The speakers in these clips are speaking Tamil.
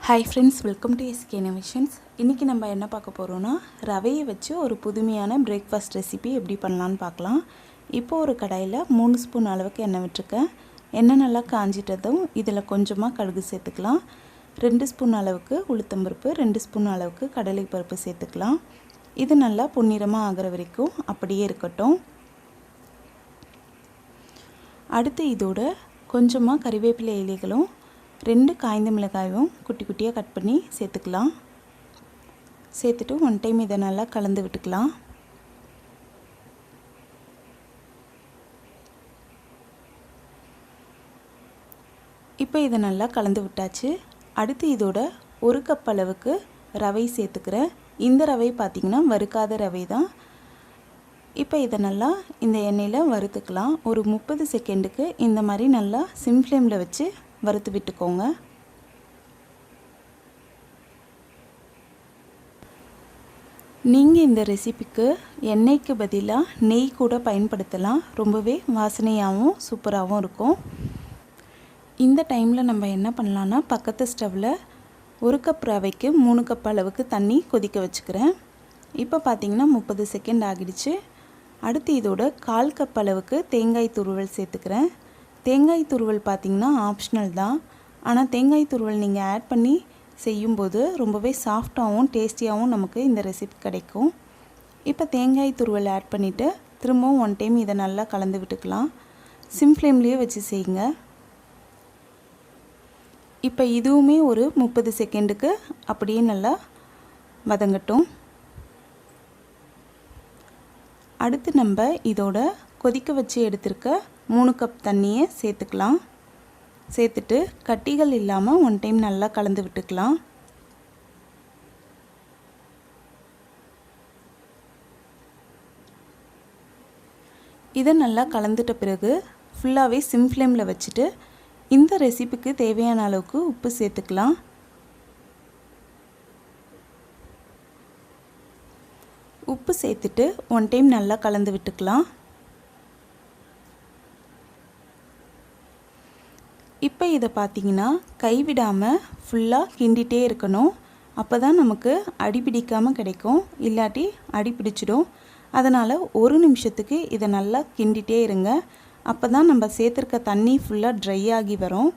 Hi friends, welcome to skinnovations. இன்றைக்கி நம்ம என்ன பார்க்க போகிறோன்னா, ரவையை வச்சு ஒரு புதுமையான பிரேக்ஃபாஸ்ட் ரெசிபி எப்படி பண்ணலான்னு பார்க்கலாம். இப்போது ஒரு கடாயில் 3 ஸ்பூன் அளவுக்கு எண்ணெய் விட்டுருக்கேன். எண்ணெய் நல்லா காஞ்சிட்டதும் இதில் கொஞ்சமாக கடுகு சேர்த்துக்கலாம். 2 ஸ்பூன் அளவுக்கு உளுத்தம்பருப்பு, 2 ஸ்பூன் அளவுக்கு கடலைப்பருப்பு சேர்த்துக்கலாம். இது நல்லா பொன்னிறமாக ஆகிற வரைக்கும் அப்படியே இருக்கட்டும். அடுத்து இதோட கொஞ்சமாக கறிவேப்பிலை இலைகளும் 2 காய்ந்த மிளகாயும் குட்டி குட்டியாக கட் பண்ணி சேர்த்துக்கலாம். சேர்த்துட்டு ஒன் டைம் இதை நல்லா கலந்து விட்டுக்கலாம். இப்போ இதை நல்லா கலந்து விட்டாச்சு. அடுத்து இதோட 1 கப் அளவுக்கு ரவை சேர்த்துக்கிறேன். இந்த ரவை பார்த்திங்கன்னா வறுக்காத ரவை தான். இப்போ இதை நல்லா இந்த எண்ணெயில் வறுத்துக்கலாம். ஒரு 30 செகண்டுக்கு இந்த மாதிரி நல்லா சிம் ஃப்ளேமில் வச்சு வறுத்து விட்டுக்கோங்க. நீங்கள் இந்த ரெசிபிக்கு எண்ணெய்க்கு பதிலாக நெய் கூட பயன்படுத்தலாம். ரொம்பவே வாசனையாகவும் சூப்பராகவும் இருக்கும். இந்த டைமில் நம்ம என்ன பண்ணலான்னா, பக்கத்து ஸ்டவ்வில் 1 கப் ரவைக்கு 3 கப் அளவுக்கு தண்ணி கொதிக்க வச்சுக்கிறேன். இப்போ பார்த்திங்கன்னா 30 செகண்ட் ஆகிடுச்சு. அடுத்து இதோட 1/4 கப் அளவுக்கு தேங்காய் துருவல் சேர்த்துக்கிறேன். தேங்காய் துருவல் பார்த்திங்கன்னா ஆப்ஷனல் தான். ஆனால் தேங்காய் துருவல் நீங்கள் ஆட் பண்ணி செய்யும்போது ரொம்பவே சாஃப்டாகவும் டேஸ்டியாகவும் நமக்கு இந்த ரெசிபி கிடைக்கும். இப்போ தேங்காய் துருவல் ஆட் பண்ணிவிட்டு திரும்பவும் ஒன் டைம் இதை நல்லா கலந்து விட்டுக்கலாம். சிம் ஃப்ளேம்லேயே வச்சு செய்யுங்க. இப்போ இதுவுமே ஒரு 30 செகண்டுக்கு அப்படியே நல்லா வதங்கட்டும். அடுத்து நம்ம இதோட கொதிக்க வச்சு எடுத்துருக்க 3 கப் தண்ணியை சேர்த்துக்கலாம். சேர்த்துட்டு கட்டிகள் இல்லாமல் ஒன் டைம் நல்லா கலந்து விட்டுக்கலாம். இதை நல்லா கலந்துட்ட பிறகு ஃபுல்லாகவே சிம் ஃப்ளேமில் வச்சுட்டு இந்த ரெசிபிக்கு தேவையான அளவுக்கு உப்பு சேர்த்துக்கலாம். உப்பு சேர்த்துட்டு ஒன் டைம் நல்லா கலந்து விட்டுக்கலாம். இப்போ இதை பார்த்திங்கன்னா கைவிடாமல் ஃபுல்லாக கிண்டிகிட்டே இருக்கணும். அப்போ தான் நமக்கு அடிப்பிடிக்காமல் கிடைக்கும். இல்லாட்டி அடிப்பிடிச்சிடும். அதனால் 1 நிமிஷத்துக்கு இதை நல்லா கிண்டிகிட்டே இருங்க. அப்போ தான் நம்ம சேர்த்துருக்க தண்ணி ஃபுல்லாக ட்ரை ஆகி வரும்.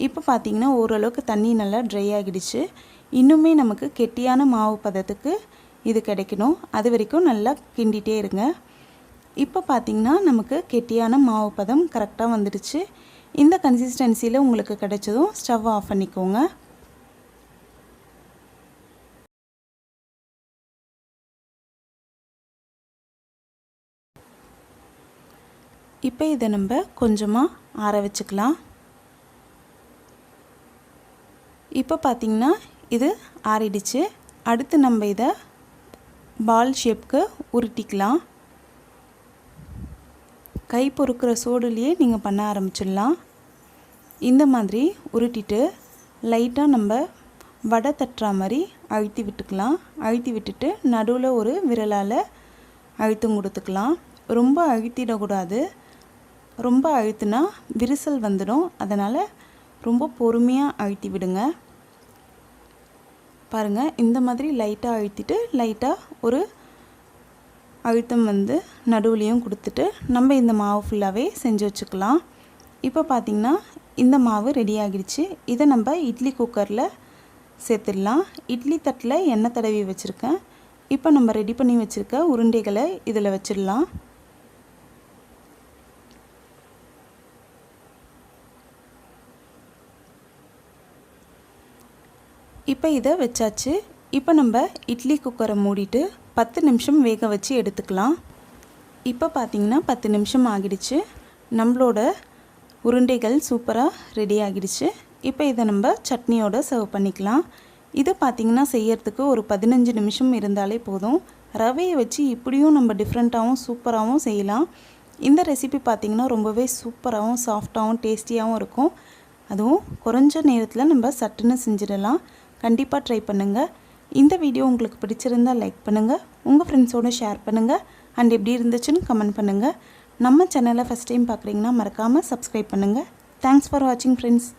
இப்போ பார்த்திங்கன்னா ஓரளவுக்கு தண்ணி நல்லா ட்ரை ஆகிடுச்சு. இன்னுமே நமக்கு கெட்டியான மாவு பதத்துக்கு இது கிடைக்கணும். அது வரைக்கும் நல்லா கிண்டிகிட்டே இருங்க. இப்போ பார்த்திங்கன்னா நமக்கு கெட்டியான மாவு பதம் கரெக்டாக வந்துடுச்சு. இந்த கன்சிஸ்டன்சியில் உங்களுக்கு கிடைச்சதும் ஸ்டவ் ஆஃப் பண்ணிக்கோங்க. இப்போ இதை நம்ம கொஞ்சமாக ஆற வச்சுக்கலாம். இப்போ பார்த்திங்கன்னா இது ஆறிடுச்சு. அடுத்து நம்ம இதை பால் ஷேப்க்கு உருட்டிக்கலாம். கை பொறுக்கிற சூடுலேயே நீங்கள் பண்ண ஆரம்பிச்சிடலாம். இந்த மாதிரி உருட்டிட்டு லைட்டாக நம்ம வடை தட்டுற மாதிரி அழுத்தி விட்டுக்கலாம். அழுத்தி விட்டுட்டு நடுவில் ஒரு விரலால் அழுத்தம் கொடுத்துக்கலாம். ரொம்ப அழுத்திடக்கூடாது. ரொம்ப அழுத்தினா விரிசல் வந்துடும். அதனால் ரொம்ப பொறுமையாக அழுத்தி விடுங்க. பாருங்கள், இந்த மாதிரி லைட்டாக அழுத்திட்டு லைட்டாக ஒரு அழுத்தம் வந்து நடுவுலையும் கொடுத்துட்டு நம்ம இந்த மாவு ஃபுல்லாகவே செஞ்சு வச்சுக்கலாம். இப்போ பார்த்திங்கன்னா இந்த மாவு ரெடி ஆகிடுச்சு. இதை நம்ம இட்லி குக்கரில் சேர்த்துடலாம். இட்லி தட்டில் எண்ணெய் தடவி வச்சுருக்கேன். இப்போ நம்ம ரெடி பண்ணி வச்சுருக்க உருண்டைகளை இதில் வச்சிடலாம். இப்போ இதை வச்சாச்சு. இப்போ நம்ம இட்லி குக்கரை மூடிட்டு 10 நிமிஷம் வேக வச்சு எடுத்துக்கலாம். இப்போ பார்த்திங்கன்னா 10 நிமிஷம் ஆகிடுச்சு. நம்மளோட உருண்டைகள் சூப்பராக ரெடி ஆகிடுச்சு. இப்போ இதை நம்ம சட்னியோடு சர்வ் பண்ணிக்கலாம். இது பார்த்திங்கன்னா செய்யறதுக்கு ஒரு 15 நிமிஷம் இருந்தாலே போதும். ரவையை வச்சு இப்படியும் நம்ம டிஃப்ரெண்ட்டாகவும் சூப்பராகவும் செய்யலாம். இந்த ரெசிபி பார்த்திங்கன்னா ரொம்பவே சூப்பராகவும் சாஃப்டாகவும் டேஸ்டியாகவும் இருக்கும். அதுவும் குறைஞ்ச நேரத்தில் நம்ம சட்டுன்னு செஞ்சிடலாம். கண்டிப்பாக ட்ரை பண்ணுங்கள். இந்த வீடியோ உங்களுக்கு பிடிச்சிருந்தால் லைக் பண்ணுங்கள், உங்கள் ஃப்ரெண்ட்ஸோடு ஷேர் பண்ணுங்கள், அண்ட் எப்படி இருந்துச்சுன்னு கமெண்ட் பண்ணுங்கள். நம்ம சேனலை ஃபஸ்ட் டைம் பார்க்குறீங்கன்னா மறக்காமல் சப்ஸ்கிரைப் பண்ணுங்கள். தேங்க்ஸ் ஃபார் வாட்சிங் ஃப்ரெண்ட்ஸ்.